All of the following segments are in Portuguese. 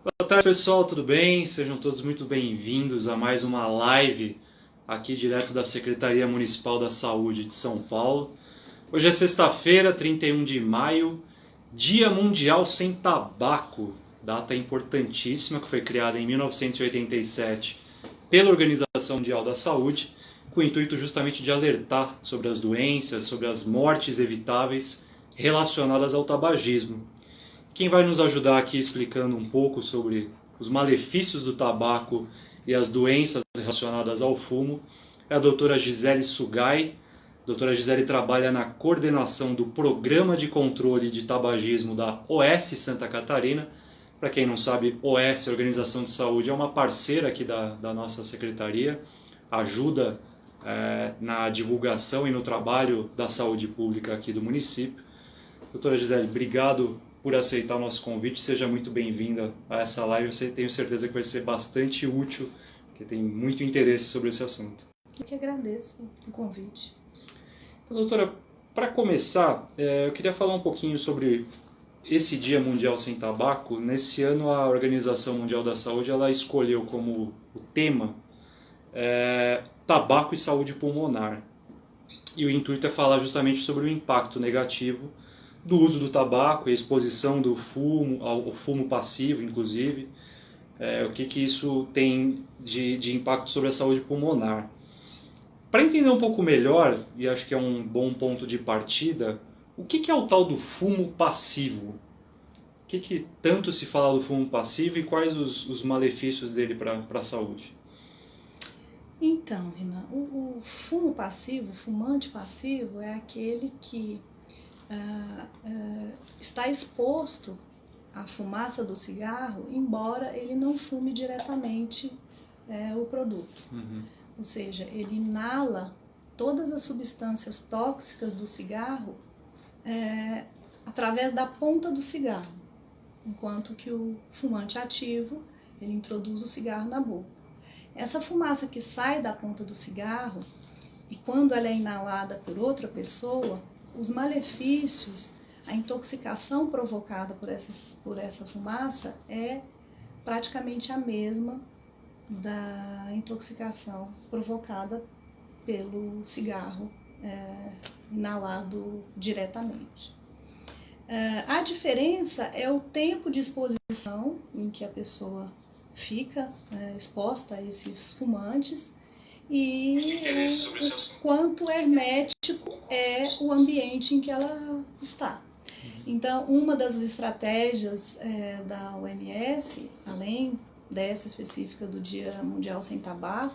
Boa tarde, pessoal, tudo bem? Sejam todos muito bem-vindos a mais uma live aqui direto da Secretaria Municipal da Saúde de São Paulo. Hoje é sexta-feira, 31 de maio, Dia Mundial Sem Tabaco, data importantíssima que foi criada em 1987 pela Organização Mundial da Saúde, com o intuito justamente de alertar sobre as doenças, sobre as mortes evitáveis relacionadas ao tabagismo. Quem vai nos ajudar aqui explicando um pouco sobre os malefícios do tabaco e as doenças relacionadas ao fumo é a doutora Gisele Sugai. A doutora Gisele trabalha na coordenação do Programa de Controle de Tabagismo da OS Santa Catarina. Para quem não sabe, OS, Organização de Saúde, é uma parceira aqui da nossa secretaria, ajuda na divulgação e no trabalho da saúde pública aqui do município. Doutora Gisele, obrigado por aceitar o nosso convite. Seja muito bem-vinda a essa live. Eu tenho certeza que vai ser bastante útil, porque tem muito interesse sobre esse assunto. Eu que agradeço o convite. Então, doutora, para começar, eu queria falar um pouquinho sobre esse Dia Mundial Sem Tabaco. Nesse ano, a Organização Mundial da Saúde ela escolheu como o tema tabaco e saúde pulmonar. E o intuito é falar justamente sobre o impacto negativo do uso do tabaco e a exposição do fumo, ao fumo passivo, inclusive, o que isso tem de impacto sobre a saúde pulmonar. Para entender um pouco melhor, e acho que é um bom ponto de partida, o que é o tal do fumo passivo? O que tanto se fala do fumo passivo e quais os malefícios dele para a saúde? Então, Renan, o fumo passivo, o fumante passivo, é aquele que está exposto à fumaça do cigarro, embora ele não fume diretamente o produto. Uhum. Ou seja, ele inala todas as substâncias tóxicas do cigarro através da ponta do cigarro, enquanto que o fumante ativo, ele introduz o cigarro na boca. Essa fumaça que sai da ponta do cigarro, e quando ela é inalada por outra pessoa, os malefícios, a intoxicação provocada por essa fumaça é praticamente a mesma da intoxicação provocada pelo cigarro inalado diretamente. A diferença é o tempo de exposição em que a pessoa fica exposta a esses fumantes e o quanto hermético é o ambiente em que ela está. Então, uma das estratégias da OMS, além dessa específica do Dia Mundial Sem Tabaco,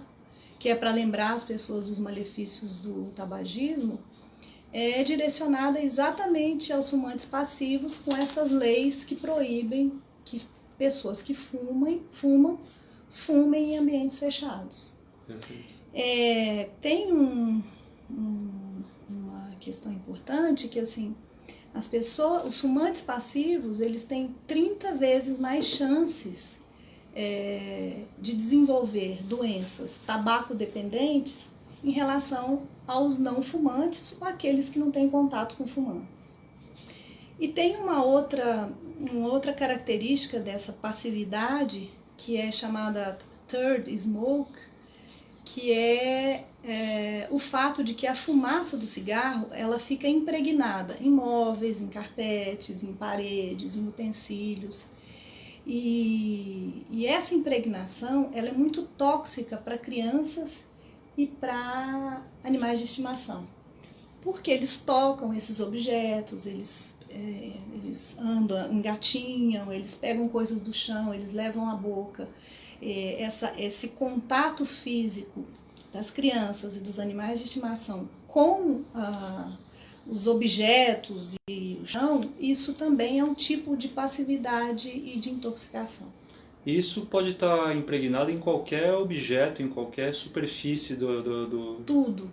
que é para lembrar as pessoas dos malefícios do tabagismo, é direcionada exatamente aos fumantes passivos, com essas leis que proíbem que pessoas que fumem em ambientes fechados. Tem uma questão importante que assim, os fumantes passivos, eles têm 30 vezes mais chances de desenvolver doenças tabaco-dependentes em relação aos não fumantes ou aqueles que não têm contato com fumantes. E tem uma outra característica dessa passividade, que é chamada third smoke, que é o fato de que a fumaça do cigarro ela fica impregnada em móveis, em carpetes, em paredes, em utensílios. E essa impregnação ela é muito tóxica para crianças e para animais de estimação, porque eles tocam esses objetos, eles andam, engatinham, eles pegam coisas do chão, eles levam à boca. Esse contato físico das crianças e dos animais de estimação com os objetos e o chão, isso também é um tipo de passividade e de intoxicação. Isso pode estar impregnado em qualquer objeto, em qualquer superfície do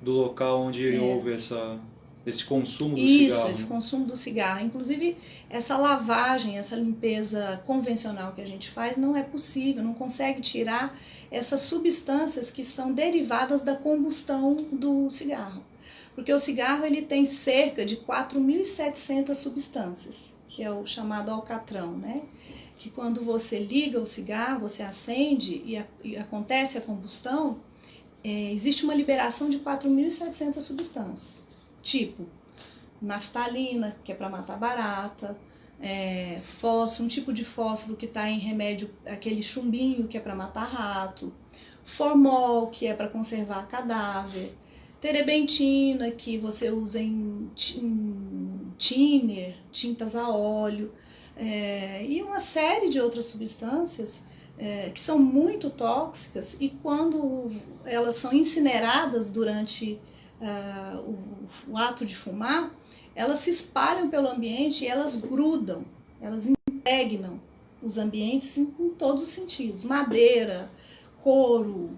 local onde houve esse consumo do cigarro. Isso, esse consumo do cigarro. Inclusive, essa lavagem, essa limpeza convencional que a gente faz não é possível, não consegue tirar essas substâncias que são derivadas da combustão do cigarro. Porque o cigarro ele tem cerca de 4.700 substâncias, que é o chamado alcatrão, né? que quando você liga o cigarro, você acende e acontece a combustão, existe uma liberação de 4.700 substâncias, tipo naftalina, que é para matar barata, fósforo, um tipo de fósforo que está em remédio, aquele chumbinho que é para matar rato, formol, que é para conservar cadáver, terebentina, que você usa em thinner, tintas a óleo, e uma série de outras substâncias que são muito tóxicas, e quando elas são incineradas durante o ato de fumar, elas se espalham pelo ambiente e elas grudam, elas impregnam os ambientes em todos os sentidos, madeira, couro,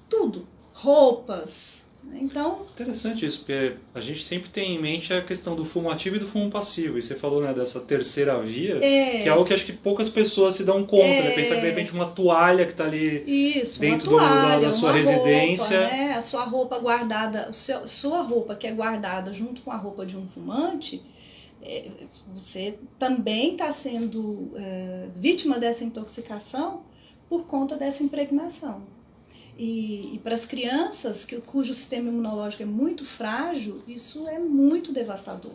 tudo, roupas. Então, interessante isso, porque a gente sempre tem em mente a questão do fumo ativo e do fumo passivo. E você falou, né, dessa terceira via, que é algo que acho que poucas pessoas se dão conta, né? Pensa que de repente uma toalha que está ali dentro da sua residência. Roupa, né? A sua roupa guardada, sua roupa que é guardada junto com a roupa de um fumante, você também está sendo vítima dessa intoxicação por conta dessa impregnação. E para as crianças cujo sistema imunológico é muito frágil, isso é muito devastador.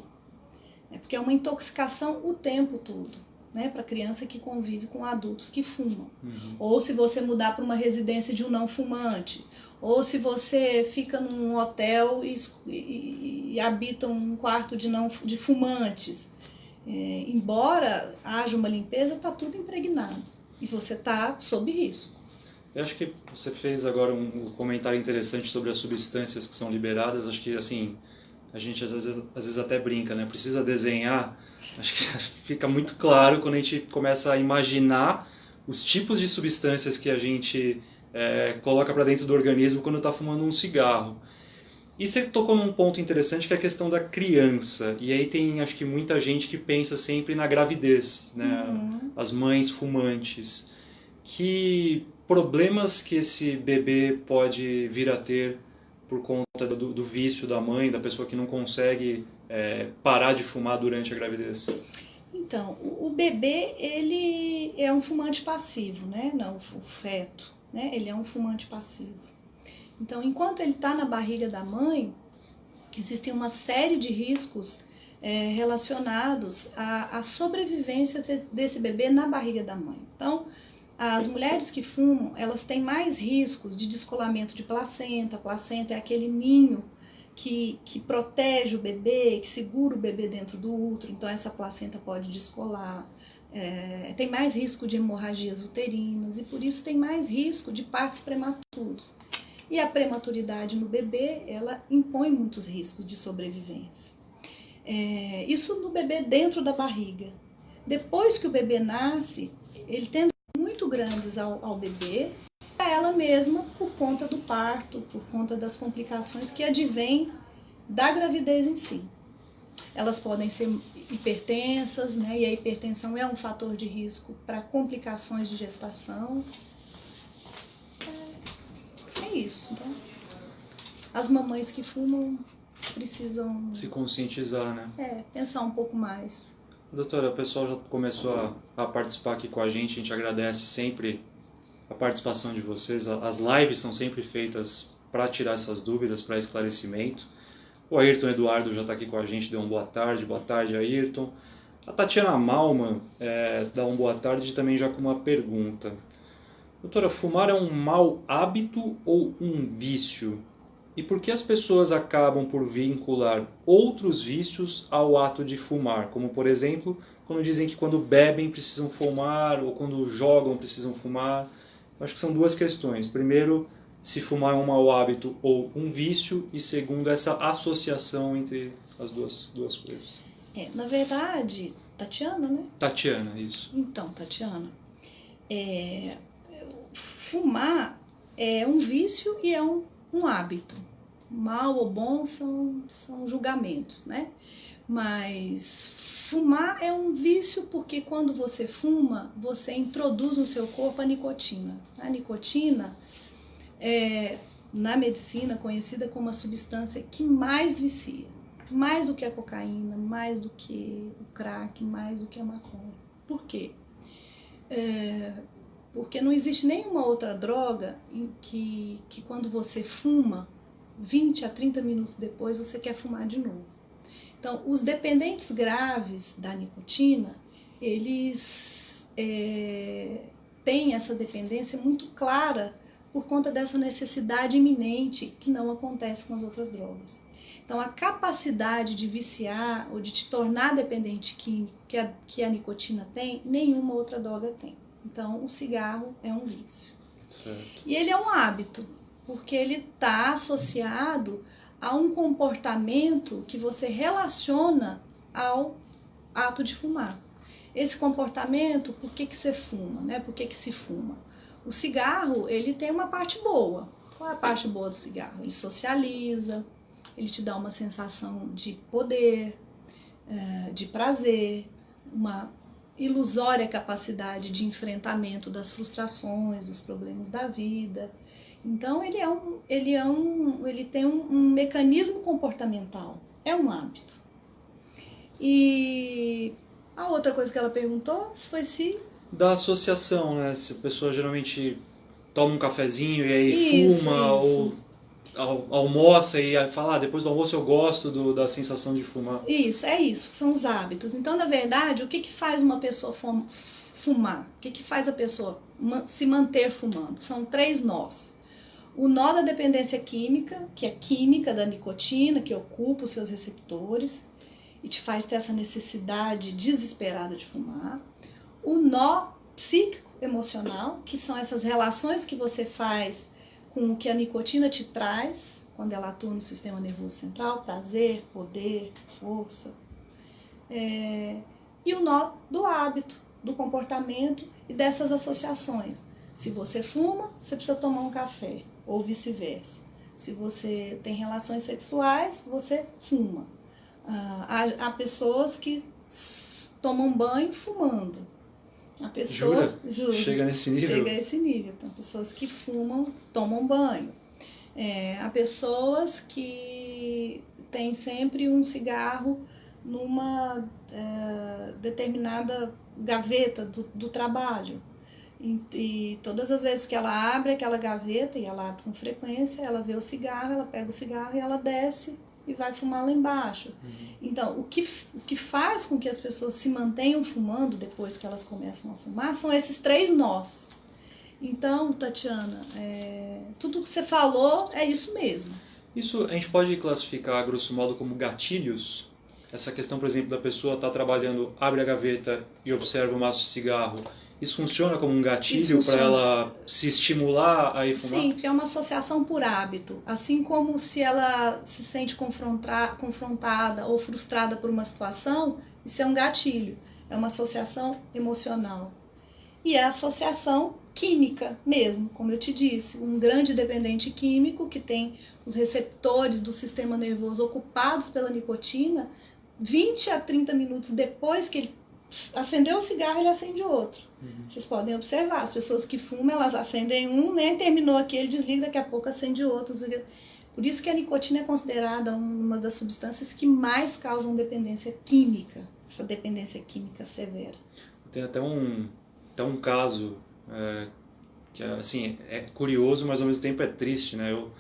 Porque é uma intoxicação o tempo todo, né? Para a criança que convive com adultos que fumam. Uhum. Ou se você mudar para uma residência de um não fumante. Ou se você fica num hotel e habita um quarto de fumantes. Embora haja uma limpeza, está tudo impregnado. E você está sob risco. Eu acho que você fez agora um comentário interessante sobre as substâncias que são liberadas. Acho que, assim, a gente às vezes até brinca, né? Precisa desenhar. Acho que fica muito claro quando a gente começa a imaginar os tipos de substâncias que a gente coloca para dentro do organismo quando está fumando um cigarro. E você tocou num ponto interessante que é a questão da criança. E aí tem, acho que, muita gente que pensa sempre na gravidez, né? Uhum. As mães fumantes. Que problemas que esse bebê pode vir a ter por conta do vício da mãe, da pessoa que não consegue parar de fumar durante a gravidez? Então, o bebê, ele é um fumante passivo, né? Não, o feto, né? Ele é um fumante passivo. Então, enquanto ele está na barriga da mãe, existem uma série de riscos relacionados à sobrevivência desse bebê na barriga da mãe. Então, as mulheres que fumam, elas têm mais riscos de descolamento de placenta. A placenta é aquele ninho que protege o bebê, que segura o bebê dentro do útero, então essa placenta pode descolar. Tem mais risco de hemorragias uterinas e por isso tem mais risco de partos prematuros. E a prematuridade no bebê, ela impõe muitos riscos de sobrevivência. Isso no bebê dentro da barriga. Depois que o bebê nasce, ele tende muito grandes ao bebê, a ela mesma por conta do parto, por conta das complicações que advêm da gravidez em si. Elas podem ser hipertensas, né? E a hipertensão é um fator de risco para complicações de gestação. É isso. Então, as mamães que fumam precisam se conscientizar, né? Pensar um pouco mais. Doutora, o pessoal já começou a participar aqui com a gente agradece sempre a participação de vocês. As lives são sempre feitas para tirar essas dúvidas, para esclarecimento. O Ayrton Eduardo já está aqui com a gente, deu uma boa tarde, Ayrton. A Tatiana Malman dá uma boa tarde também já com uma pergunta. Doutora, fumar é um mau hábito ou um vício? E por que as pessoas acabam por vincular outros vícios ao ato de fumar? Como, por exemplo, quando dizem que quando bebem precisam fumar ou quando jogam precisam fumar. Então, acho que são duas questões. Primeiro, se fumar é um mau hábito ou um vício. E segundo, essa associação entre as duas coisas. Na verdade, Tatiana, né? Tatiana, isso. Então, Tatiana, fumar é um vício e é um hábito. Mal ou bom são julgamentos, né? Mas fumar é um vício porque quando você fuma, você introduz no seu corpo a nicotina. A nicotina é, na medicina, conhecida como a substância que mais vicia. Mais do que a cocaína, mais do que o crack, mais do que a maconha. Por quê? Porque não existe nenhuma outra droga em que quando você fuma, 20 a 30 minutos depois você quer fumar de novo. Então, os dependentes graves da nicotina, eles têm essa dependência muito clara por conta dessa necessidade iminente que não acontece com as outras drogas. Então, a capacidade de viciar ou de te tornar dependente químico que a nicotina tem, nenhuma outra droga tem. Então, o cigarro é um vício. Certo. E ele é um hábito, porque ele está associado a um comportamento que você relaciona ao ato de fumar. Esse comportamento, por que você fuma, né? Por que se fuma? O cigarro, ele tem uma parte boa. Qual é a parte boa do cigarro? Ele socializa, ele te dá uma sensação de poder, de prazer, uma ilusória capacidade de enfrentamento das frustrações, dos problemas da vida. Então, ele tem um mecanismo comportamental, é um hábito. E a outra coisa que ela perguntou foi se... Da associação, né? Se a pessoa geralmente toma um cafezinho e aí fuma, ou almoça e aí fala, depois do almoço eu gosto da sensação de fumar. Isso, são os hábitos. Então, na verdade, o que faz uma pessoa fumar? O que faz a pessoa se manter fumando? São 3 nós. O nó da dependência química, que é química da nicotina, que ocupa os seus receptores e te faz ter essa necessidade desesperada de fumar. O nó psíquico, emocional, que são essas relações que você faz com o que a nicotina te traz, quando ela atua no sistema nervoso central, prazer, poder, força. E o nó do hábito, do comportamento e dessas associações. Se você fuma, você precisa tomar um café, ou vice-versa. Se você tem relações sexuais, você fuma. Há pessoas que tomam banho fumando. A pessoa, Jura? Chega nesse nível? Chega a esse nível. Então, pessoas que fumam, tomam banho. Há pessoas que têm sempre um cigarro numa determinada gaveta do trabalho. E todas as vezes que ela abre aquela gaveta, e ela abre com frequência, ela vê o cigarro, ela pega o cigarro e ela desce e vai fumar lá embaixo. Então, o que faz com que as pessoas se mantenham fumando depois que elas começam a fumar são esses 3 nós. Então, Tatiana, tudo que você falou é isso mesmo. Isso a gente pode classificar, grosso modo, como gatilhos? Essa questão, por exemplo, da pessoa estar trabalhando, abre a gaveta e observa o maço de cigarro. Isso funciona como um gatilho para ela se estimular a ir fumar? Sim, porque é uma associação por hábito. Assim como se ela se sente confrontada ou frustrada por uma situação, isso é um gatilho. É uma associação emocional. E é associação química mesmo, como eu te disse. Um grande dependente químico que tem os receptores do sistema nervoso ocupados pela nicotina, 20 a 30 minutos depois que ele acendeu o cigarro, ele acende outro. Vocês podem observar, as pessoas que fumam, elas acendem um, nem terminou aquele, desliga, daqui a pouco acende outro. Por isso que a nicotina é considerada uma das substâncias que mais causam dependência química, essa dependência química severa. Tem até um caso que assim, é curioso, mas ao mesmo tempo é triste, né? Eu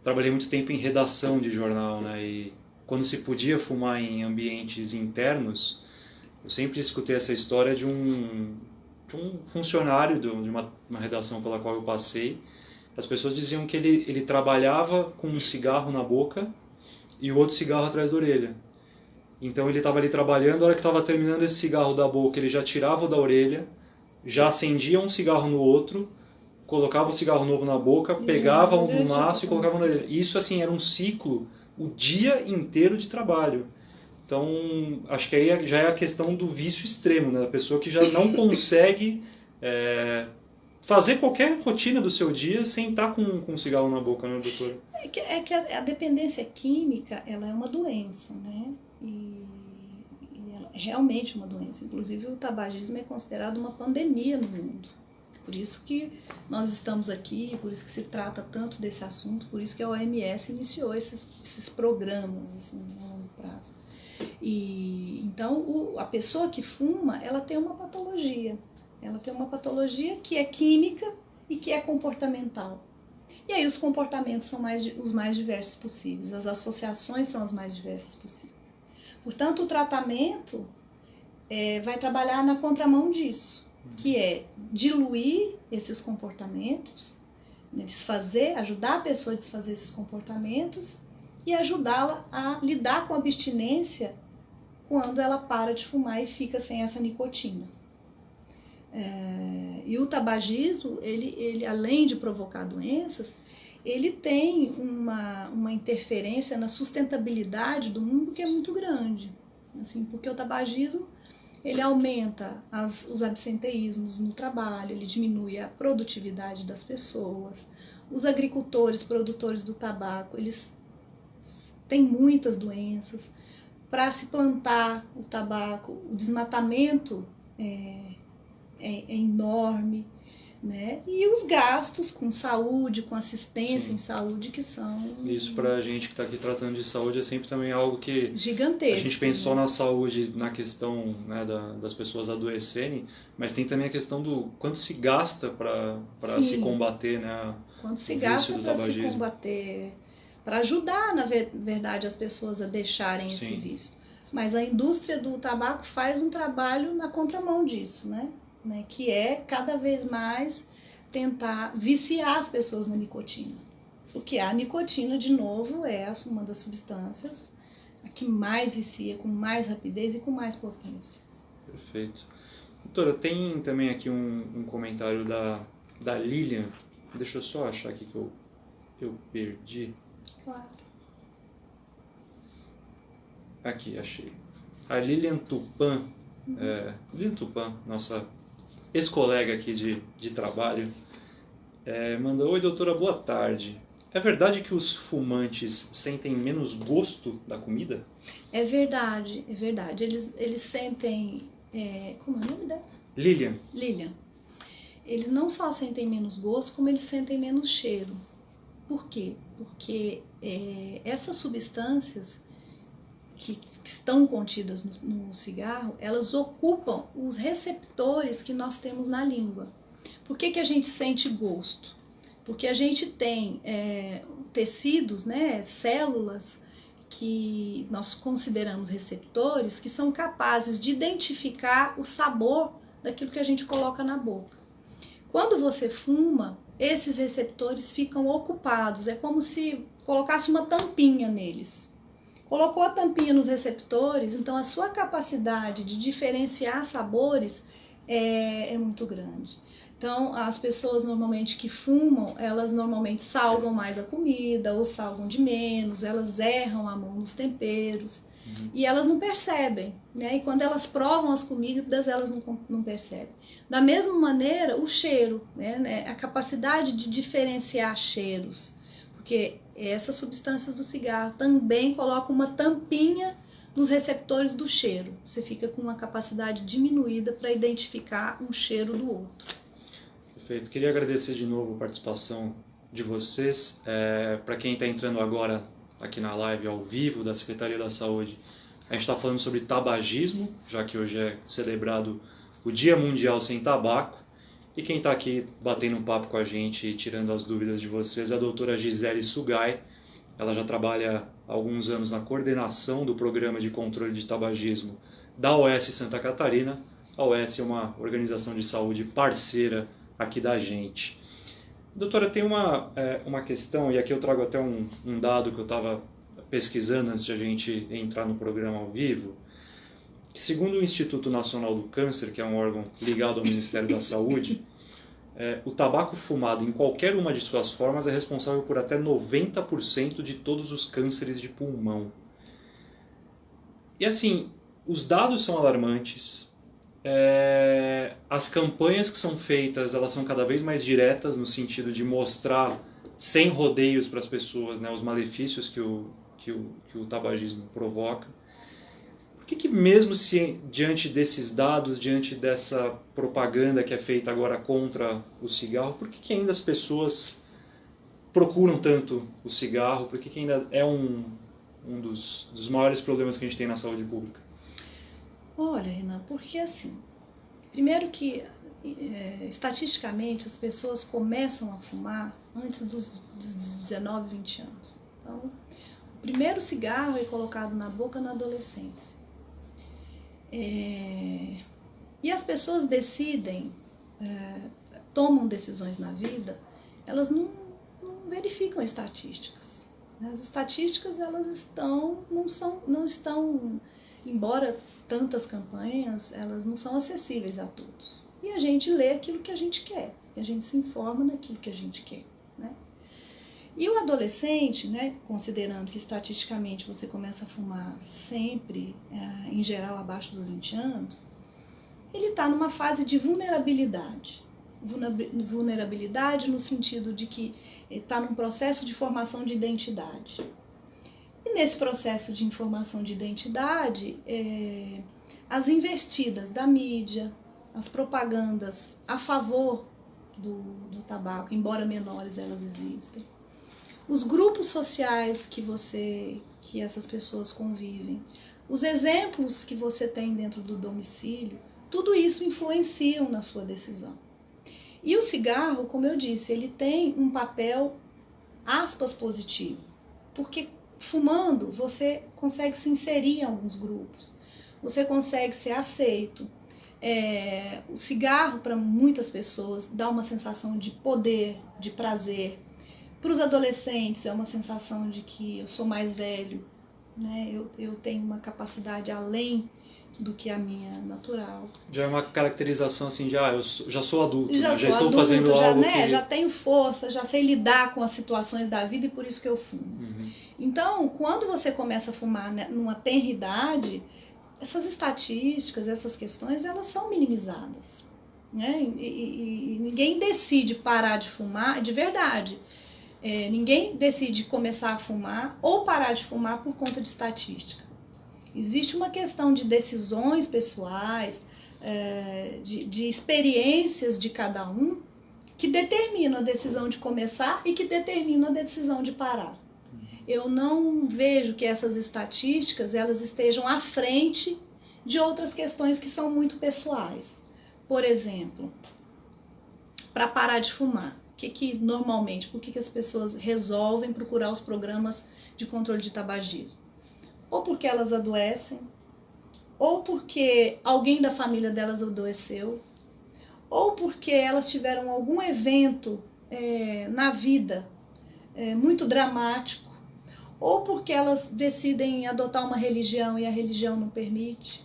trabalhei muito tempo em redação de jornal, né? E quando se podia fumar em ambientes internos, eu sempre escutei essa história de um funcionário de uma redação pela qual eu passei. As pessoas diziam que ele trabalhava com um cigarro na boca e o outro cigarro atrás da orelha. Então ele estava ali trabalhando, a hora que estava terminando esse cigarro da boca, ele já tirava o da orelha, já acendia um cigarro no outro, colocava o cigarro novo na boca, pegava um do maço e colocava na orelha. Isso assim era um ciclo, o dia inteiro de trabalho. Então, acho que aí já é a questão do vício extremo, né? Da pessoa que já não consegue fazer qualquer rotina do seu dia sem estar com um cigarro na boca, né, doutora? É que a dependência química, ela é uma doença, né? E ela é realmente uma doença. Inclusive, o tabagismo é considerado uma pandemia no mundo. Por isso que nós estamos aqui, por isso que se trata tanto desse assunto, por isso que a OMS iniciou esses programas assim, a longo prazo. E então a pessoa que fuma, ela tem uma patologia. Ela tem uma patologia que é química e que é comportamental. E aí os comportamentos são os mais diversos possíveis, as associações são as mais diversas possíveis. Portanto, o tratamento vai trabalhar na contramão disso, que é diluir esses comportamentos, né, ajudar a pessoa a desfazer esses comportamentos e ajudá-la a lidar com a abstinência quando ela para de fumar e fica sem essa nicotina. E o tabagismo, ele além de provocar doenças, ele tem uma interferência na sustentabilidade do mundo que é muito grande. Assim, porque o tabagismo ele aumenta os absenteísmos no trabalho, ele diminui a produtividade das pessoas. Os agricultores, produtores do tabaco, eles têm muitas doenças. Para se plantar o tabaco, o desmatamento é enorme, né? E os gastos com saúde, com assistência em saúde, que são... Isso para a gente que está aqui tratando de saúde é sempre também algo que... gigantesco. A gente pensou, né, na saúde, na questão, né, das pessoas adoecerem, mas tem também a questão do quanto se gasta para se combater, né, quanto se gasta para se combater, para ajudar, na verdade, as pessoas a deixarem esse vício. Mas a indústria do tabaco faz um trabalho na contramão disso, né? Que é cada vez mais tentar viciar as pessoas na nicotina. Porque a nicotina, de novo, é uma das substâncias que mais vicia, com mais rapidez e com mais potência. Perfeito. Doutora, tem também aqui um comentário da Lilian. Deixa eu só achar aqui que eu perdi. Claro. Aqui, achei. A Lilian Tupan, Lilian Tupan, nossa ex-colega aqui de trabalho, mandou: Oi, doutora, boa tarde. É verdade que os fumantes sentem menos gosto da comida? É verdade, é verdade. Eles sentem... como é o nome dela? Lilian. Lilian. Eles não só sentem menos gosto, como eles sentem menos cheiro. Por quê? Porque essas substâncias que estão contidas no cigarro, elas ocupam os receptores que nós temos na língua. Por que a gente sente gosto? Porque a gente tem tecidos, né, células que nós consideramos receptores, que são capazes de identificar o sabor daquilo que a gente coloca na boca. Quando você fuma, esses receptores ficam ocupados, é como se colocasse uma tampinha neles. Colocou a tampinha nos receptores, então a sua capacidade de diferenciar sabores é muito grande. Então, as pessoas normalmente que fumam, elas normalmente salgam mais a comida ou salgam de menos, elas erram a mão nos temperos e elas não percebem, né? E quando elas provam as comidas, elas não percebem. Da mesma maneira, o cheiro, né? A capacidade de diferenciar cheiros, porque essas substâncias do cigarro também colocam uma tampinha nos receptores do cheiro. Você fica com uma capacidade diminuída para identificar um cheiro do outro. Perfeito. Queria agradecer de novo a participação de vocês. Para quem está entrando agora aqui na live ao vivo da Secretaria da Saúde, a gente está falando sobre tabagismo, já que hoje é celebrado o Dia Mundial Sem Tabaco. E quem está aqui batendo um papo com a gente e tirando as dúvidas de vocês é a doutora Gisele Sugai. Ela já trabalha há alguns anos na coordenação do Programa de Controle de Tabagismo da OS Santa Catarina. A OS é uma organização de saúde parceira aqui da gente. Doutora, tem uma questão, e aqui eu trago até um dado que eu estava pesquisando antes de a gente entrar no programa ao vivo, que segundo o Instituto Nacional do Câncer, que é um órgão ligado ao Ministério da Saúde, o tabaco fumado em qualquer uma de suas formas é responsável por até 90% de todos os cânceres de pulmão. E assim, os dados são alarmantes. As campanhas que são feitas, elas são cada vez mais diretas no sentido de mostrar sem rodeios para as pessoas, né, os malefícios que o tabagismo provoca. Por que mesmo se diante desses dados, diante dessa propaganda que é feita agora contra o cigarro, por que ainda as pessoas procuram tanto o cigarro? Por que ainda é um dos maiores problemas que a gente tem na saúde pública? Olha, Renan, porque assim, primeiro que estatisticamente, as pessoas começam a fumar antes dos 19, 20 anos. Então, o primeiro cigarro é colocado na boca na adolescência. E as pessoas decidem, tomam decisões na vida, elas não verificam estatísticas. As estatísticas, elas não estão, embora tantas campanhas, elas não são acessíveis a todos. E a gente lê aquilo que a gente quer, a gente se informa naquilo que a gente quer, né? E o adolescente, né, considerando que estatisticamente você começa a fumar sempre, em geral, abaixo dos 20 anos, ele está numa fase de vulnerabilidade. Vulnerabilidade no sentido de que está num processo de formação de identidade. E nesse processo de formação de identidade, as investidas da mídia, as propagandas a favor do tabaco, embora menores, elas existem. Os grupos sociais que essas pessoas convivem, os exemplos que você tem dentro do domicílio, tudo isso influenciam na sua decisão. E o cigarro, como eu disse, ele tem um papel, aspas, positivo, porque fumando você consegue se inserir em alguns grupos, você consegue ser aceito. O cigarro, para muitas pessoas, dá uma sensação de poder, de prazer. Para os adolescentes é uma sensação de que eu sou mais velho, né? Eu tenho uma capacidade além do que a minha natural. Já é uma caracterização assim de, eu já sou adulto, já estou adulto, fazendo algo que... Já tenho força, já sei lidar com as situações da vida e por isso que eu fumo. Uhum. Então, quando você começa a fumar, né, numa tenra idade, essas estatísticas, essas questões, elas são minimizadas, né? E ninguém decide parar de fumar de verdade. Ninguém decide começar a fumar ou parar de fumar por conta de estatística. Existe uma questão de decisões pessoais, de experiências de cada um, que determinam a decisão de começar e que determinam a decisão de parar. Eu não vejo que essas estatísticas elas estejam à frente de outras questões que são muito pessoais. Por exemplo, para parar de fumar, por que as pessoas resolvem procurar os programas de controle de tabagismo? Ou porque elas adoecem, ou porque alguém da família delas adoeceu, ou porque elas tiveram algum evento na vida muito dramático, ou porque elas decidem adotar uma religião e a religião não permite,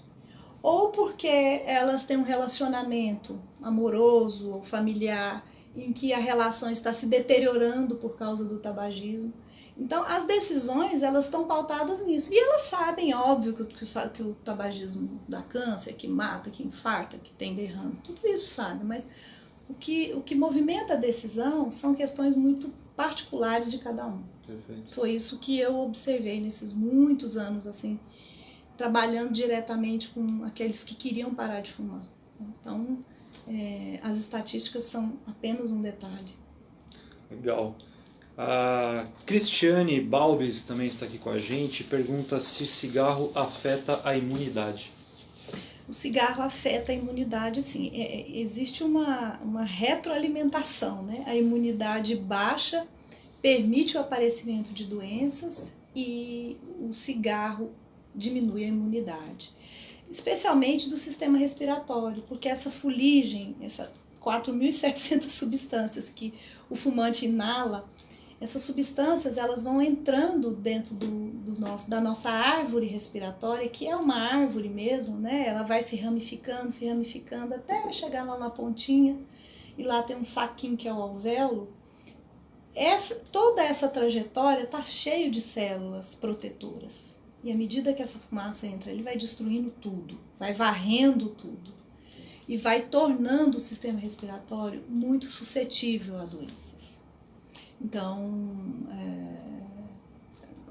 ou porque elas têm um relacionamento amoroso ou familiar em que a relação está se deteriorando por causa do tabagismo. Então, as decisões, elas estão pautadas nisso. E elas sabem, óbvio, que o tabagismo dá câncer, que mata, que infarta, que tem derrame. Tudo isso sabe, mas o que movimenta a decisão são questões muito particulares de cada um. Perfeito. Foi isso que eu observei nesses muitos anos, assim, trabalhando diretamente com aqueles que queriam parar de fumar. Então, as estatísticas são apenas um detalhe. Legal. A Cristiane Balbis também está aqui com a gente, pergunta se cigarro afeta a imunidade. O cigarro afeta a imunidade, sim. Existe uma retroalimentação, né? A imunidade baixa permite o aparecimento de doenças e o cigarro diminui a imunidade, especialmente do sistema respiratório, porque essa fuligem, essas 4.700 substâncias que o fumante inala, essas substâncias elas vão entrando dentro da nossa árvore respiratória, que é uma árvore mesmo, né? Ela vai se ramificando até chegar lá na pontinha, e lá tem um saquinho que é o alvéolo. Toda essa trajetória está cheio de células protetoras. E à medida que essa fumaça entra, ele vai destruindo tudo, vai varrendo tudo. E vai tornando o sistema respiratório muito suscetível a doenças. Então,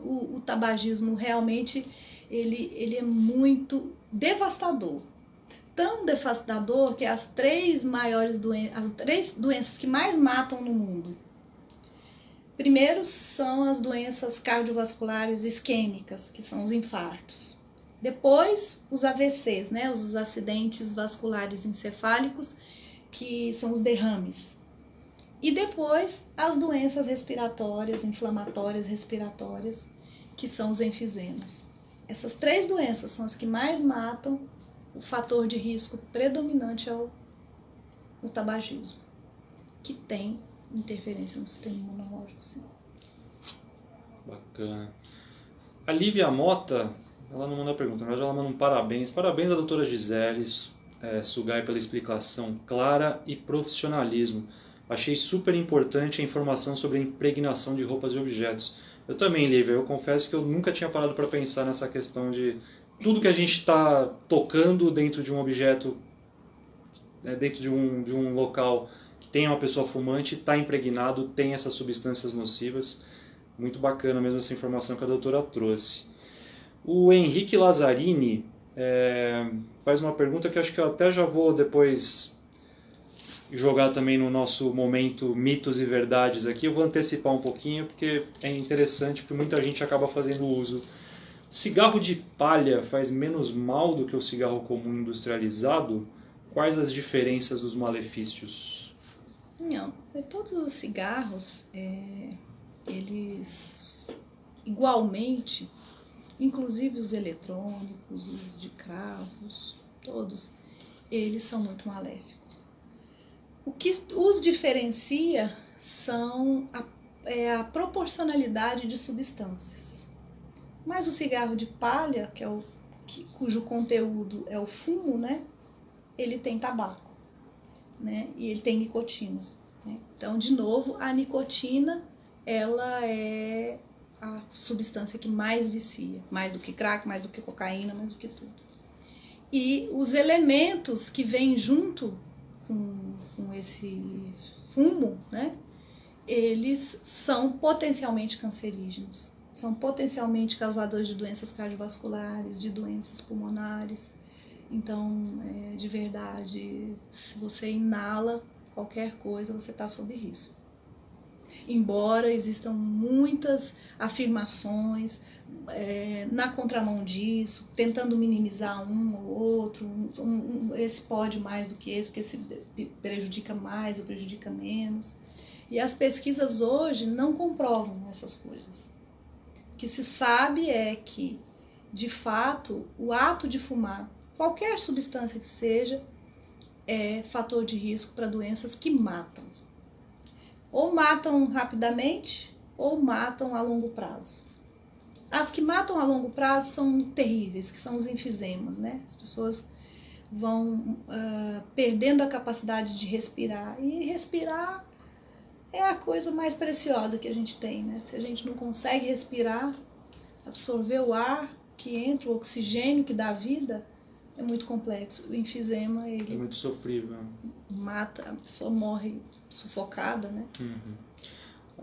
o tabagismo realmente ele é muito devastador. Tão devastador que as três doenças que mais matam no mundo. Primeiro são as doenças cardiovasculares isquêmicas, que são os infartos. Depois, os AVCs, né, os acidentes vasculares encefálicos, que são os derrames. E depois as doenças respiratórias, inflamatórias respiratórias, que são os enfisemas. Essas 3 doenças são as que mais matam. O fator de risco predominante é o tabagismo, que tem interferência no sistema imunológico, sim. Bacana. A Lívia Mota, ela não manda pergunta, mas ela manda um parabéns. Parabéns à doutora Gisele Sugai pela explicação clara e profissionalismo. Achei super importante a informação sobre a impregnação de roupas e objetos. Eu também, Lívia, eu confesso que eu nunca tinha parado para pensar nessa questão de tudo que a gente está tocando dentro de um objeto, dentro de um local que tem uma pessoa fumante, está impregnado, tem essas substâncias nocivas. Muito bacana mesmo essa informação que a doutora trouxe. O Henrique Lazzarini faz uma pergunta que acho que eu até já vou depois jogar também no nosso momento mitos e verdades aqui. Eu vou antecipar um pouquinho porque é interessante, porque muita gente acaba fazendo uso. Cigarro de palha faz menos mal do que o cigarro comum industrializado? Quais as diferenças dos malefícios? Não, todos os cigarros, eles igualmente, inclusive os eletrônicos, os de cravos, todos, eles são muito maléficos. O que os diferencia são a proporcionalidade de substâncias. Mas o cigarro de palha, cujo conteúdo é o fumo, né, ele tem tabaco, né, e ele tem nicotina. Né? Então, de novo, a nicotina ela é a substância que mais vicia, mais do que crack, mais do que cocaína, mais do que tudo. E os elementos que vêm junto com esse fumo, né, eles são potencialmente cancerígenos, são potencialmente causadores de doenças cardiovasculares, de doenças pulmonares. Então, de verdade, se você inala qualquer coisa, você está sob risco. Embora existam muitas afirmações na contramão disso, tentando minimizar um ou outro, esse pode mais do que esse, porque esse prejudica mais ou prejudica menos. E as pesquisas hoje não comprovam essas coisas. O que se sabe é que, de fato, o ato de fumar, qualquer substância que seja, é fator de risco para doenças que matam. Ou matam rapidamente, ou matam a longo prazo. As que matam a longo prazo são terríveis, que são os enfisemas, né? As pessoas vão perdendo a capacidade de respirar. E respirar é a coisa mais preciosa que a gente tem, né? Se a gente não consegue respirar, absorver o ar que entra, o oxigênio que dá vida, é muito complexo. O enfisema, ele... É muito sofrível. Mata, a pessoa morre sufocada, né?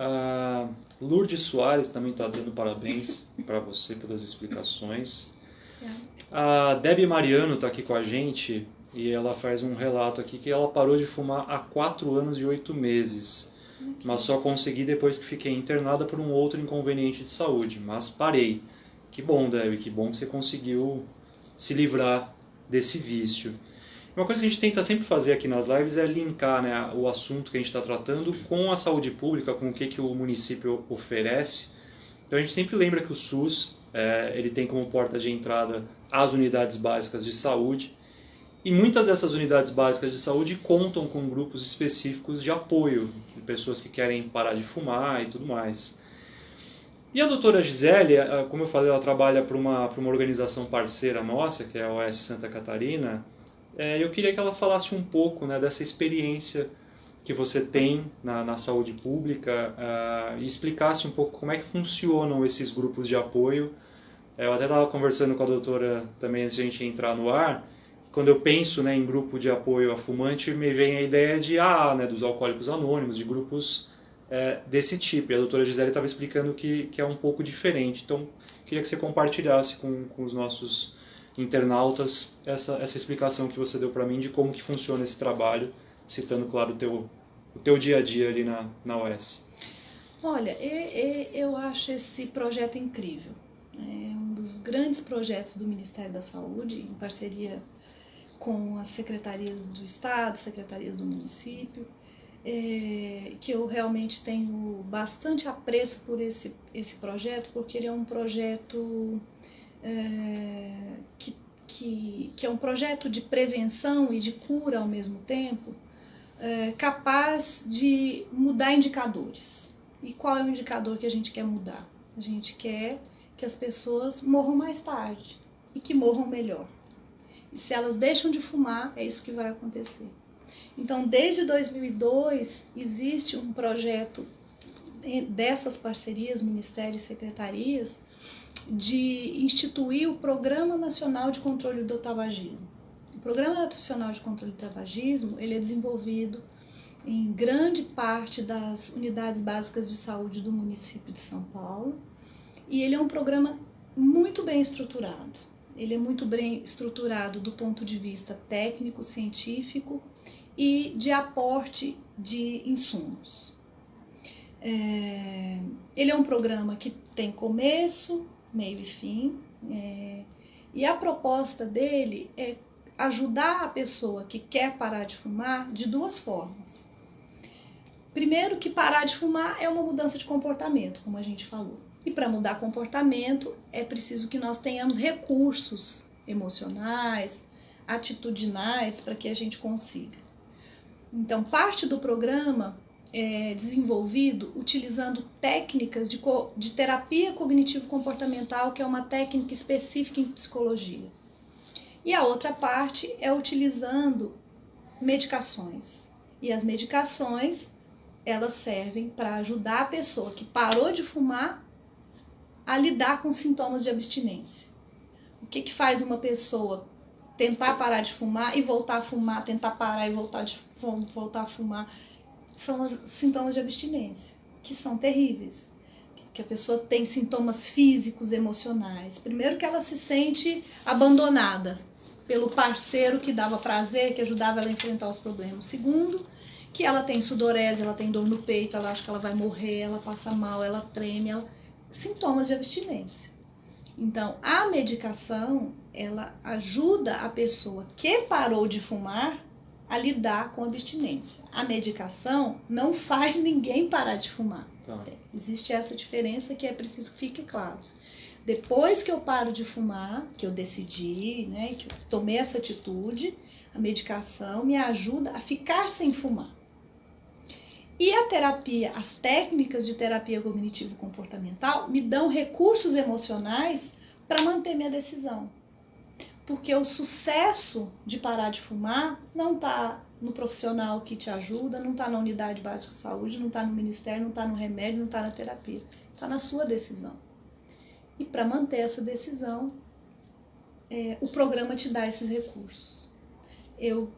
A Lourdes Soares também está dando parabéns para você pelas explicações. A Debbie Mariano está aqui com a gente e ela faz um relato aqui que ela parou de fumar há 4 anos e 8 meses. Mas só consegui depois que fiquei internada por um outro inconveniente de saúde. Mas parei. Que bom, Debbie, que bom que você conseguiu se livrar desse vício. Uma coisa que a gente tenta sempre fazer aqui nas lives é linkar, né, o assunto que a gente está tratando com a saúde pública, com o que o município oferece. Então a gente sempre lembra que o SUS ele tem como porta de entrada as unidades básicas de saúde, e muitas dessas unidades básicas de saúde contam com grupos específicos de apoio, de pessoas que querem parar de fumar e tudo mais. E a doutora Gisele, como eu falei, ela trabalha para uma organização parceira nossa, que é a OS Santa Catarina. Eu queria que ela falasse um pouco, né, dessa experiência que você tem na saúde pública e explicasse um pouco como é que funcionam esses grupos de apoio. Eu até estava conversando com a doutora também antes de a gente entrar no ar. Quando eu penso, né, em grupo de apoio a fumante, me vem a ideia de né, dos alcoólicos anônimos, de grupos desse tipo. E a doutora Gisele estava explicando que é um pouco diferente. Então, queria que você compartilhasse com os nossos internautas essa explicação que você deu para mim de como que funciona esse trabalho, citando, claro, o teu dia a dia ali na OS. Olha, eu acho esse projeto incrível. É um dos grandes projetos do Ministério da Saúde, em parceria com as secretarias do Estado, secretarias do município, que eu realmente tenho bastante apreço por esse projeto, porque ele é um projeto que é um projeto de prevenção e de cura ao mesmo tempo, capaz de mudar indicadores. E qual é o indicador que a gente quer mudar? A gente quer que as pessoas morram mais tarde e que morram melhor. E se elas deixam de fumar, é isso que vai acontecer. Então, desde 2002, existe um projeto dessas parcerias, ministérios e secretarias, de instituir o Programa Nacional de Controle do Tabagismo. O Programa Nacional de Controle do Tabagismo, ele é desenvolvido em grande parte das unidades básicas de saúde do município de São Paulo, e ele é um programa muito bem estruturado. Ele é muito bem estruturado do ponto de vista técnico, científico e de aporte de insumos. Ele é um programa que tem começo, meio e fim, e a proposta dele é ajudar a pessoa que quer parar de fumar de duas formas. Primeiro, que parar de fumar é uma mudança de comportamento, como a gente falou. E para mudar comportamento é preciso que nós tenhamos recursos emocionais, atitudinais, para que a gente consiga. Então, parte do programa é desenvolvido utilizando técnicas de terapia cognitivo-comportamental, que é uma técnica específica em psicologia. E a outra parte é utilizando medicações. E as medicações, elas servem para ajudar a pessoa que parou de fumar a lidar com sintomas de abstinência. O que faz uma pessoa tentar parar de fumar e voltar a fumar, tentar parar e voltar a fumar? São os sintomas de abstinência, que são terríveis. Que a pessoa tem sintomas físicos, emocionais. Primeiro, que ela se sente abandonada pelo parceiro que dava prazer, que ajudava ela a enfrentar os problemas. Segundo, que ela tem sudorese, ela tem dor no peito, ela acha que ela vai morrer, ela passa mal, ela treme, sintomas de abstinência. Então, a medicação, ela ajuda a pessoa que parou de fumar a lidar com a abstinência. A medicação não faz ninguém parar de fumar. Tá. Existe essa diferença que é preciso que fique claro. Depois que eu paro de fumar, que eu decidi, né, que eu tomei essa atitude, a medicação me ajuda a ficar sem fumar. E a terapia, as técnicas de terapia cognitivo-comportamental me dão recursos emocionais para manter minha decisão. Porque o sucesso de parar de fumar não está no profissional que te ajuda, não está na unidade básica de saúde, não está no ministério, não está no remédio, não está na terapia. Está na sua decisão. E para manter essa decisão, o programa te dá esses recursos. Eu,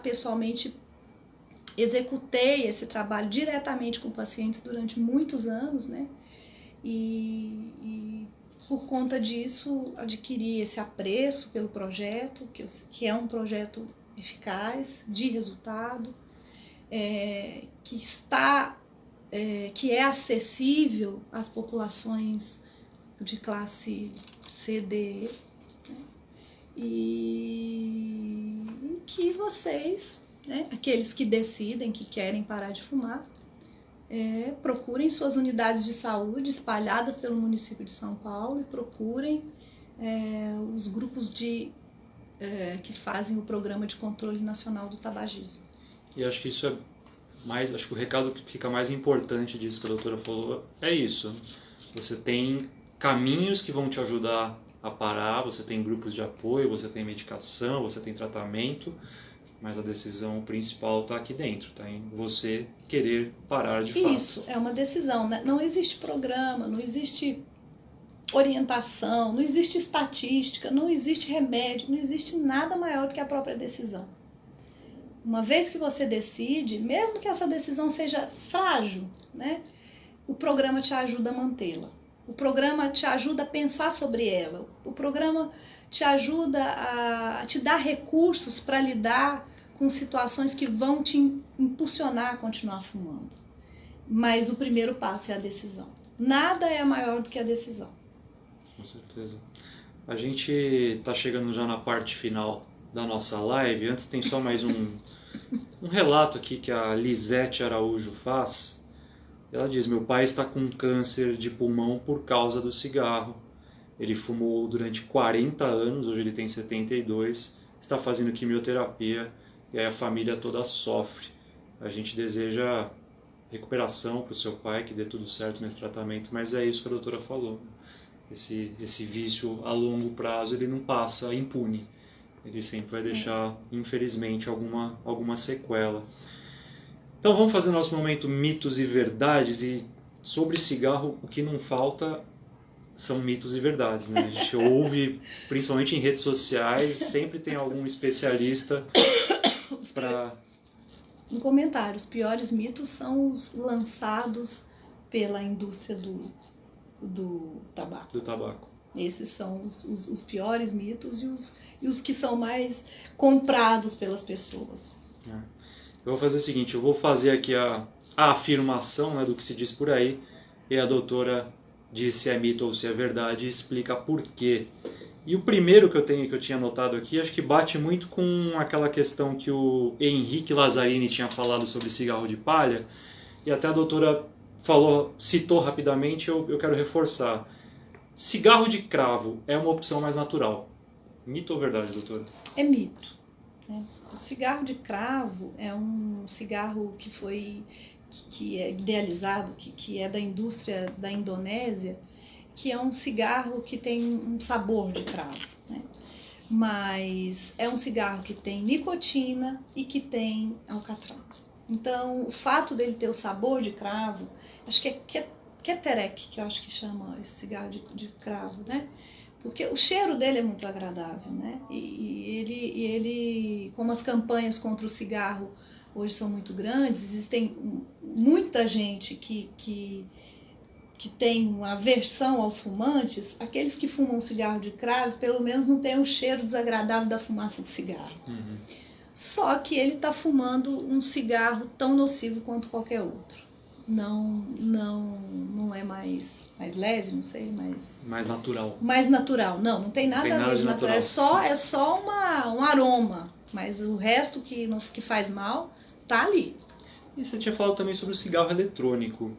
pessoalmente, executei esse trabalho diretamente com pacientes durante muitos anos, né? E por conta disso, adquiri esse apreço pelo projeto, que é um projeto eficaz, de resultado, que é acessível às populações de classe C, D, né? E que vocês, né, aqueles que decidem que querem parar de fumar, procurem suas unidades de saúde espalhadas pelo município de São Paulo e procurem os grupos que fazem o Programa de Controle Nacional do Tabagismo. E acho que isso é mais, acho que o recado que fica mais importante disso que a doutora falou é isso. Você tem caminhos que vão te ajudar a parar, você tem grupos de apoio, você tem medicação, você tem tratamento, mas a decisão principal está aqui dentro, está em você querer parar de fato. Isso, é uma decisão, né? Não existe programa, não existe orientação, não existe estatística, não existe remédio, não existe nada maior do que a própria decisão. Uma vez que você decide, mesmo que essa decisão seja frágil, né? O programa te ajuda a mantê-la. O programa te ajuda a pensar sobre ela. O programa te ajuda a te dar recursos para lidar com situações que vão te impulsionar a continuar fumando. Mas o primeiro passo é a decisão. Nada é maior do que a decisão. Com certeza. A gente está chegando já na parte final da nossa live, antes tem só mais um relato aqui que a Lisete Araújo faz. Ela diz: meu pai está com câncer de pulmão por causa do cigarro. Ele fumou durante 40 anos, hoje ele tem 72, está fazendo quimioterapia e aí a família toda sofre. A gente deseja recuperação para o seu pai, que dê tudo certo nesse tratamento, mas é isso que a doutora falou. Esse vício a longo prazo ele não passa impune. Ele sempre vai deixar, infelizmente, alguma sequela. Então vamos fazer nosso momento mitos e verdades. E sobre cigarro, o que não falta são mitos e verdades, né? A gente ouve, principalmente em redes sociais, sempre tem algum especialista para... Um comentário: os piores mitos são os lançados pela indústria do tabaco. Do tabaco. Esses são os piores mitos e os que são mais comprados pelas pessoas. Eu vou fazer o seguinte, eu vou fazer aqui a afirmação, né, do que se diz por aí, e a doutora diz se é mito ou se é verdade e explica por quê. E o primeiro que eu tinha anotado aqui, acho que bate muito com aquela questão que o Henrique Lazzarini tinha falado sobre cigarro de palha, e até a doutora citou rapidamente, eu quero reforçar. Cigarro de cravo é uma opção mais natural. Mito ou verdade, doutora? É mito. O cigarro de cravo é um cigarro que é idealizado, que é da indústria da Indonésia, que é um cigarro que tem um sabor de cravo, né? Mas é um cigarro que tem nicotina e que tem alcatrão. Então, o fato dele ter o sabor de cravo, acho que é Keterek, que eu acho que chama esse cigarro de cravo, né? Porque o cheiro dele é muito agradável, né? E ele, como as campanhas contra o cigarro hoje são muito grandes, existem muita gente que tem uma aversão aos fumantes. Aqueles que fumam cigarro de cravo, pelo menos não tem o cheiro desagradável da fumaça de cigarro. Uhum. Só que ele está fumando um cigarro tão nocivo quanto qualquer outro. Não é mais leve, não sei, mais natural. Mais natural. Não tem nada a ver de natural. É só um aroma, mas o resto que faz mal tá ali. E você tinha falado também sobre o cigarro eletrônico.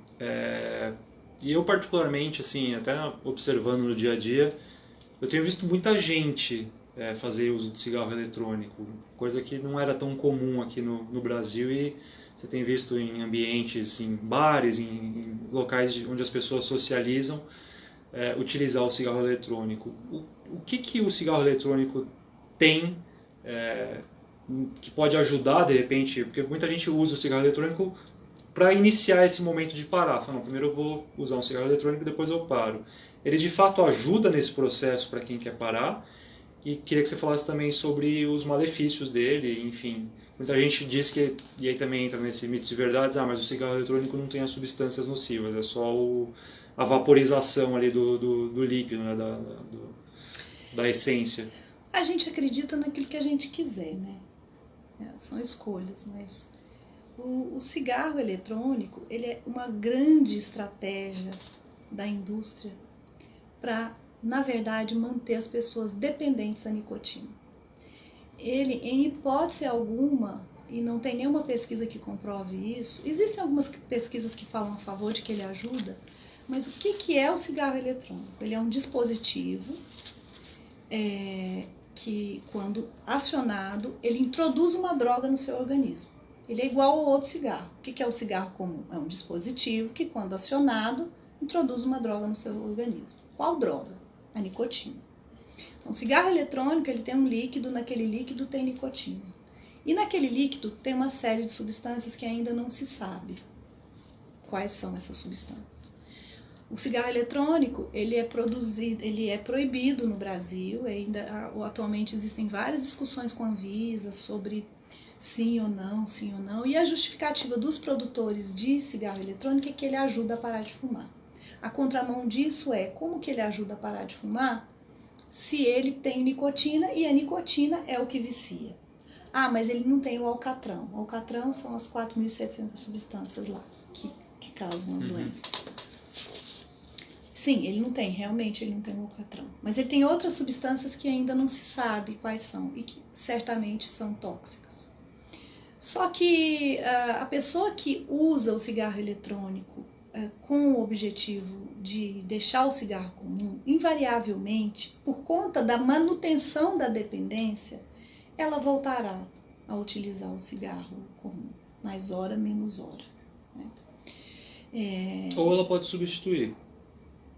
E eu particularmente, assim, até observando no dia a dia, eu tenho visto muita gente fazer uso de cigarro eletrônico, coisa que não era tão comum aqui no Brasil, e você tem visto em ambientes, em bares, em locais onde as pessoas socializam, utilizar o cigarro eletrônico. O que o cigarro eletrônico tem que pode ajudar, de repente, porque muita gente usa o cigarro eletrônico para iniciar esse momento de parar. Fala, não, primeiro eu vou usar um cigarro eletrônico e depois eu paro. Ele de fato ajuda nesse processo para quem quer parar. E queria que você falasse também sobre os malefícios dele, enfim. Muita gente diz que, e aí também entra nesse mitos e verdades, mas o cigarro eletrônico não tem as substâncias nocivas, é só a vaporização ali do líquido, né, da essência. A gente acredita naquilo que a gente quiser, né? São escolhas, mas o cigarro eletrônico, ele é uma grande estratégia da indústria para, na verdade, manter as pessoas dependentes da nicotina. Ele, em hipótese alguma, e não tem nenhuma pesquisa que comprove isso, existem algumas pesquisas que falam a favor de que ele ajuda, mas o que é o cigarro eletrônico? Ele é um dispositivo que, quando acionado, ele introduz uma droga no seu organismo. Ele é igual ao outro cigarro. O que é o cigarro comum? É um dispositivo que, quando acionado, introduz uma droga no seu organismo. Qual droga? A nicotina. Então, o cigarro eletrônico, ele tem um líquido, naquele líquido tem nicotina. E naquele líquido tem uma série de substâncias que ainda não se sabe quais são essas substâncias. O cigarro eletrônico, ele é proibido no Brasil, atualmente existem várias discussões com a Anvisa sobre sim ou não, e a justificativa dos produtores de cigarro eletrônico é que ele ajuda a parar de fumar. A contramão disso é, como que ele ajuda a parar de fumar se ele tem nicotina e a nicotina é o que vicia? Mas ele não tem o alcatrão. O alcatrão são as 4.700 substâncias lá que causam as doenças. Sim, realmente ele não tem o alcatrão. Mas ele tem outras substâncias que ainda não se sabe quais são e que certamente são tóxicas. Só que a pessoa que usa o cigarro eletrônico com o objetivo de deixar o cigarro comum, invariavelmente, por conta da manutenção da dependência, ela voltará a utilizar o cigarro comum, mais hora, menos hora. Né? Ou ela pode substituir.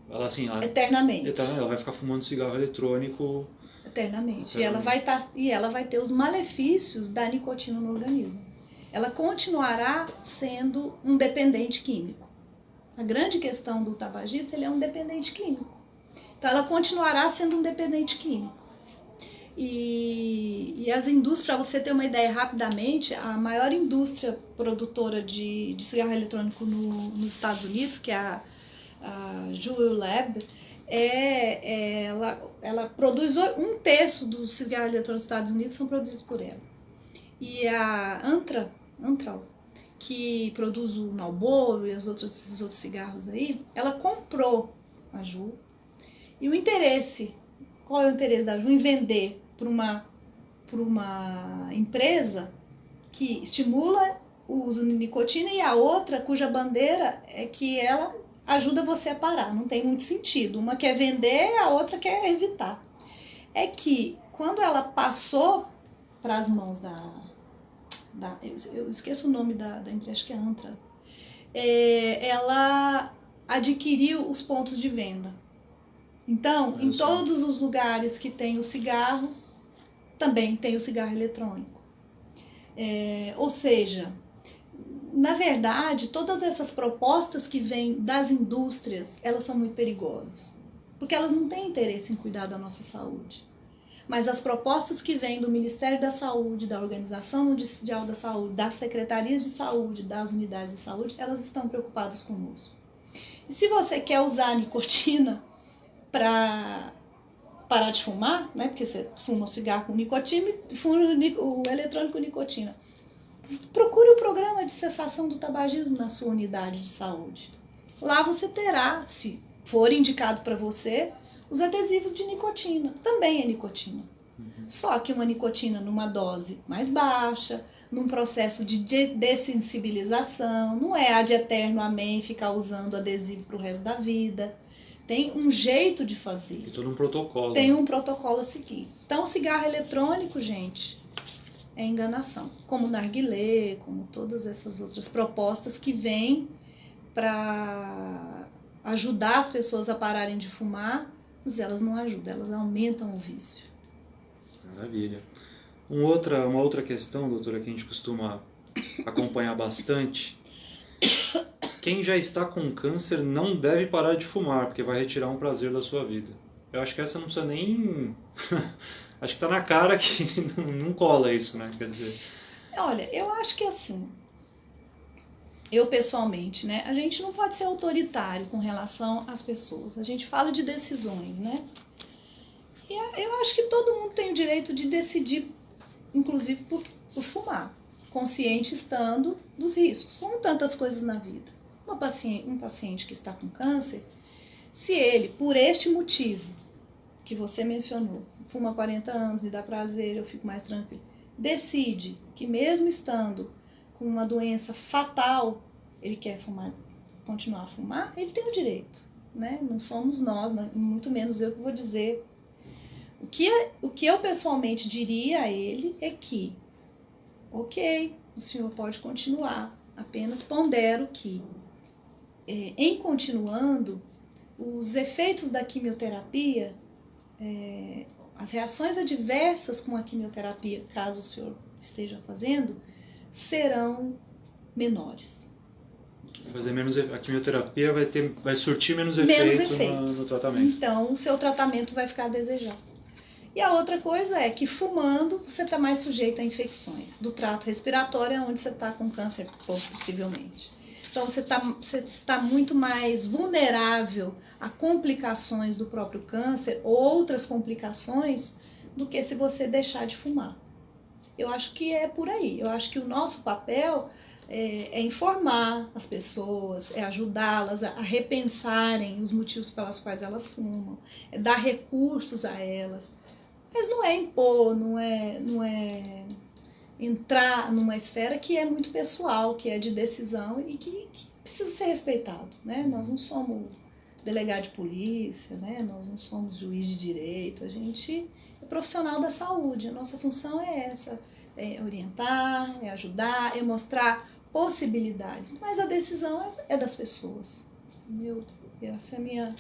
Ela, assim, eternamente. Ela vai ficar fumando cigarro eletrônico eternamente. E ela vai ter os malefícios da nicotina no organismo. Ela continuará sendo um dependente químico. A grande questão do tabagista, ele é um dependente químico. Então, ela continuará sendo um dependente químico. E as indústrias, para você ter uma ideia rapidamente, a maior indústria produtora de cigarro eletrônico nos Estados Unidos, que é a Juul Lab, ela produz 1/3 dos cigarros eletrônicos dos Estados Unidos são produzidos por ela. E a Antral, que produz o Marlboro e esses outros cigarros aí, ela comprou a Juul. E qual é o interesse da Juul em vender para uma empresa que estimula o uso de nicotina e a outra cuja bandeira é que ela ajuda você a parar? Não tem muito sentido. Uma quer vender, a outra quer evitar. É que quando ela passou para as mãos eu esqueço o nome da empresa, acho que é Antral, ela adquiriu os pontos de venda. Então, em todos os lugares que tem o cigarro, também tem o cigarro eletrônico. Ou seja, na verdade, todas essas propostas que vêm das indústrias, elas são muito perigosas, porque elas não têm interesse em cuidar da nossa saúde. Mas as propostas que vêm do Ministério da Saúde, da Organização Mundial da Saúde, das secretarias de saúde, das unidades de saúde, elas estão preocupadas conosco. E se você quer usar a nicotina para parar de fumar, né, porque você fuma o cigarro com nicotina e fuma o eletrônico com nicotina, procure o programa de cessação do tabagismo na sua unidade de saúde. Lá você terá, se for indicado para você, os adesivos de nicotina. Também é nicotina. Só que uma nicotina numa dose mais baixa, num processo de dessensibilização, não é ad eterno, amém, ficar usando adesivo para o resto da vida. Tem um jeito de fazer. Tem todo um protocolo. Tem um protocolo a seguir. Então, o cigarro eletrônico, gente, é enganação. Como o narguilé, como todas essas outras propostas que vêm para ajudar as pessoas a pararem de fumar, mas elas não ajudam, elas aumentam o vício. Maravilha. Uma outra questão, doutora, que a gente costuma acompanhar bastante. Quem já está com câncer não deve parar de fumar, porque vai retirar um prazer da sua vida. Eu acho que essa não precisa nem... Acho que tá na cara que não cola isso, né? Quer dizer... Olha, eu acho que assim... Eu pessoalmente, né? A gente não pode ser autoritário com relação às pessoas. A gente fala de decisões, né? E eu acho que todo mundo tem o direito de decidir, inclusive por fumar, consciente estando dos riscos, como tantas coisas na vida. Um paciente que está com câncer, se ele, por este motivo que você mencionou, fuma há 40 anos, me dá prazer, eu fico mais tranquilo, decide que mesmo estando com uma doença fatal, ele quer continuar a fumar, ele tem o direito, né? Não somos nós, muito menos eu que vou dizer. O que eu pessoalmente diria a ele é que, ok, o senhor pode continuar, apenas pondero que, em continuando, os efeitos da quimioterapia, as reações adversas com a quimioterapia, caso o senhor esteja fazendo, serão menores. A quimioterapia vai surtir menos efeito no tratamento. Então, o seu tratamento vai ficar a desejar. E a outra coisa é que fumando, você está mais sujeito a infecções do trato respiratório, onde você está com câncer, possivelmente. Então, você está muito mais vulnerável a complicações do próprio câncer, outras complicações, do que se você deixar de fumar. Eu acho que é por aí. Eu acho que o nosso papel, é informar as pessoas, é ajudá-las a repensarem os motivos pelos quais elas fumam, é dar recursos a elas. Mas não é impor, não é entrar numa esfera que é muito pessoal, que é de decisão e que precisa ser respeitado, né? Nós não somos delegado de polícia, né? Nós não somos juiz de direito, a gente é profissional da saúde, a nossa função é essa, é orientar, é ajudar, é mostrar possibilidades, mas a decisão é das pessoas. Essa é a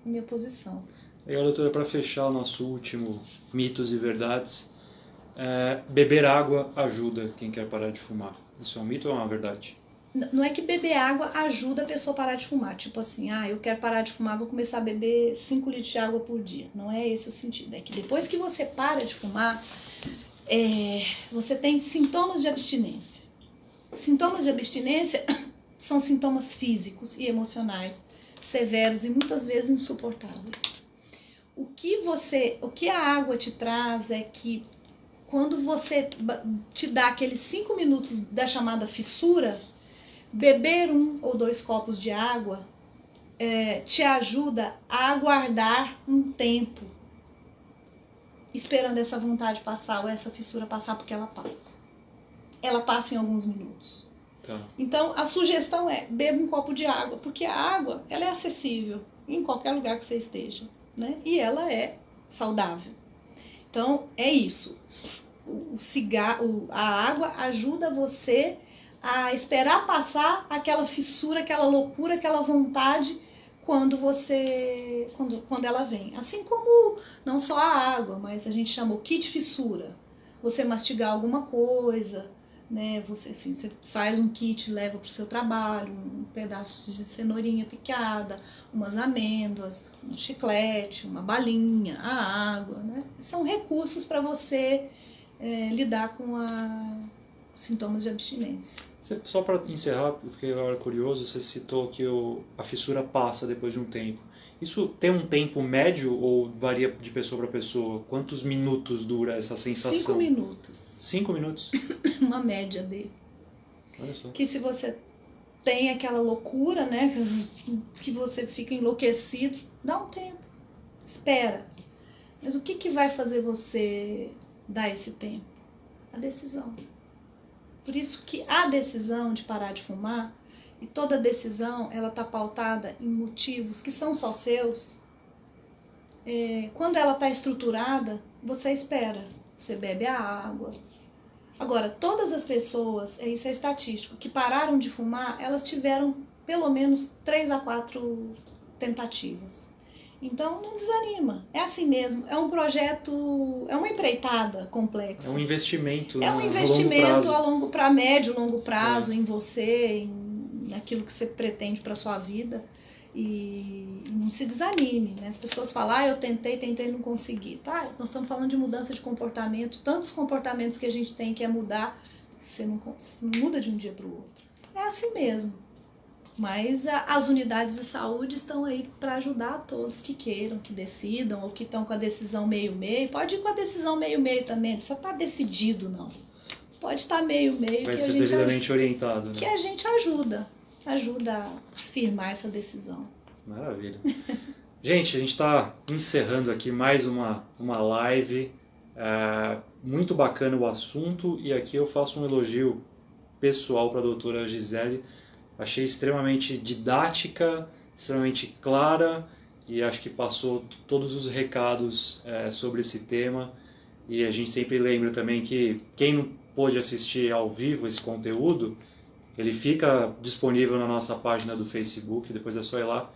minha posição. E, doutora, para fechar o nosso último mitos e verdades, beber água ajuda quem quer parar de fumar. Isso é um mito ou é uma verdade? Não é que beber água ajuda a pessoa a parar de fumar. Tipo assim, eu quero parar de fumar, vou começar a beber 5 litros de água por dia. Não é esse o sentido. É que depois que você para de fumar, você tem sintomas de abstinência. Sintomas de abstinência são sintomas físicos e emocionais severos e muitas vezes insuportáveis. O que a água te traz é que quando você te dá aqueles 5 minutos da chamada fissura, beber 1 ou 2 copos de água te ajuda a aguardar um tempo, esperando essa vontade passar ou essa fissura passar, porque ela passa. Ela passa em alguns minutos. Tá. Então, a sugestão é, beba um copo de água, porque a água ela é acessível em qualquer lugar que você esteja, né? E ela é saudável. Então, é isso. A água ajuda você a esperar passar aquela fissura, aquela loucura, aquela vontade quando ela vem. Assim como não só a água, mas a gente chama o kit fissura. Você mastigar alguma coisa, né? Você faz um kit, leva para o seu trabalho, um pedaço de cenourinha picada, umas amêndoas, um chiclete, uma balinha, a água, né? São recursos para você lidar com sintomas de abstinência. Só para encerrar, porque fiquei agora curioso, você citou que a fissura passa depois de um tempo. Isso tem um tempo médio ou varia de pessoa para pessoa? Quantos minutos dura essa sensação? 5 minutos. 5 minutos? Uma média dele. Olha só. Que se você tem aquela loucura, né, que você fica enlouquecido, dá um tempo. Espera. Mas o que vai fazer você dar esse tempo? A decisão. Por isso que a decisão de parar de fumar, e toda decisão, ela está pautada em motivos que são só seus. Quando ela está estruturada, você espera, você bebe a água. Agora, todas as pessoas, isso é estatístico, que pararam de fumar, elas tiveram pelo menos 3 a 4 tentativas. Então, não desanima. É assim mesmo. É um projeto, é uma empreitada complexa. É um investimento. É um investimento a médio e longo prazo em você, naquilo que você pretende para sua vida. E não se desanime, né? As pessoas falam, eu tentei, não consegui. Tá, nós estamos falando de mudança de comportamento. Tantos comportamentos que a gente tem que mudar, você não muda de um dia para o outro. É assim mesmo. Mas as unidades de saúde estão aí para ajudar a todos que queiram, que decidam, ou que estão com a decisão meio-meio. Pode ir com a decisão meio-meio também, não precisa estar decidido, não. Pode estar meio-meio. Vai ser devidamente orientado. Né? Que a gente ajuda a firmar essa decisão. Maravilha. Gente, a gente está encerrando aqui mais uma live. Muito bacana o assunto, e aqui eu faço um elogio pessoal para a doutora Gisele. Achei extremamente didática, extremamente clara, e acho que passou todos os recados sobre esse tema. E a gente sempre lembra também que quem não pôde assistir ao vivo esse conteúdo, ele fica disponível na nossa página do Facebook, depois é só ir lá,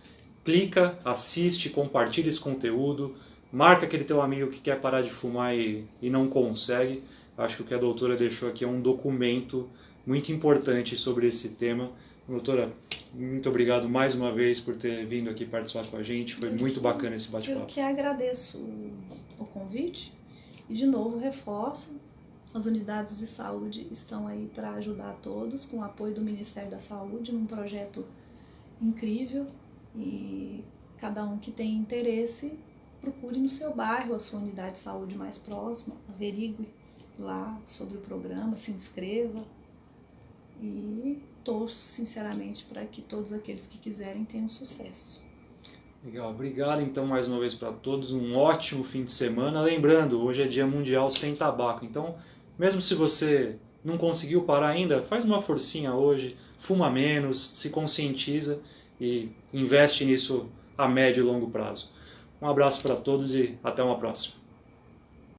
clica, assiste, compartilha esse conteúdo, marca aquele teu amigo que quer parar de fumar e não consegue. Acho que o que a doutora deixou aqui é um documento muito importante sobre esse tema. Doutora, muito obrigado mais uma vez por ter vindo aqui participar com a gente. Foi muito bacana esse bate-papo. Eu que agradeço o convite e, de novo, reforço. As unidades de saúde estão aí para ajudar todos, com o apoio do Ministério da Saúde, num projeto incrível. E cada um que tem interesse, procure no seu bairro a sua unidade de saúde mais próxima, averigue lá sobre o programa, se inscreva e torço sinceramente para que todos aqueles que quiserem tenham sucesso. Legal, obrigado então mais uma vez para todos, um ótimo fim de semana. Lembrando, hoje é Dia Mundial Sem Tabaco, então mesmo se você não conseguiu parar ainda, faz uma forcinha hoje, fuma menos, se conscientiza e investe nisso a médio e longo prazo. Um abraço para todos e até uma próxima.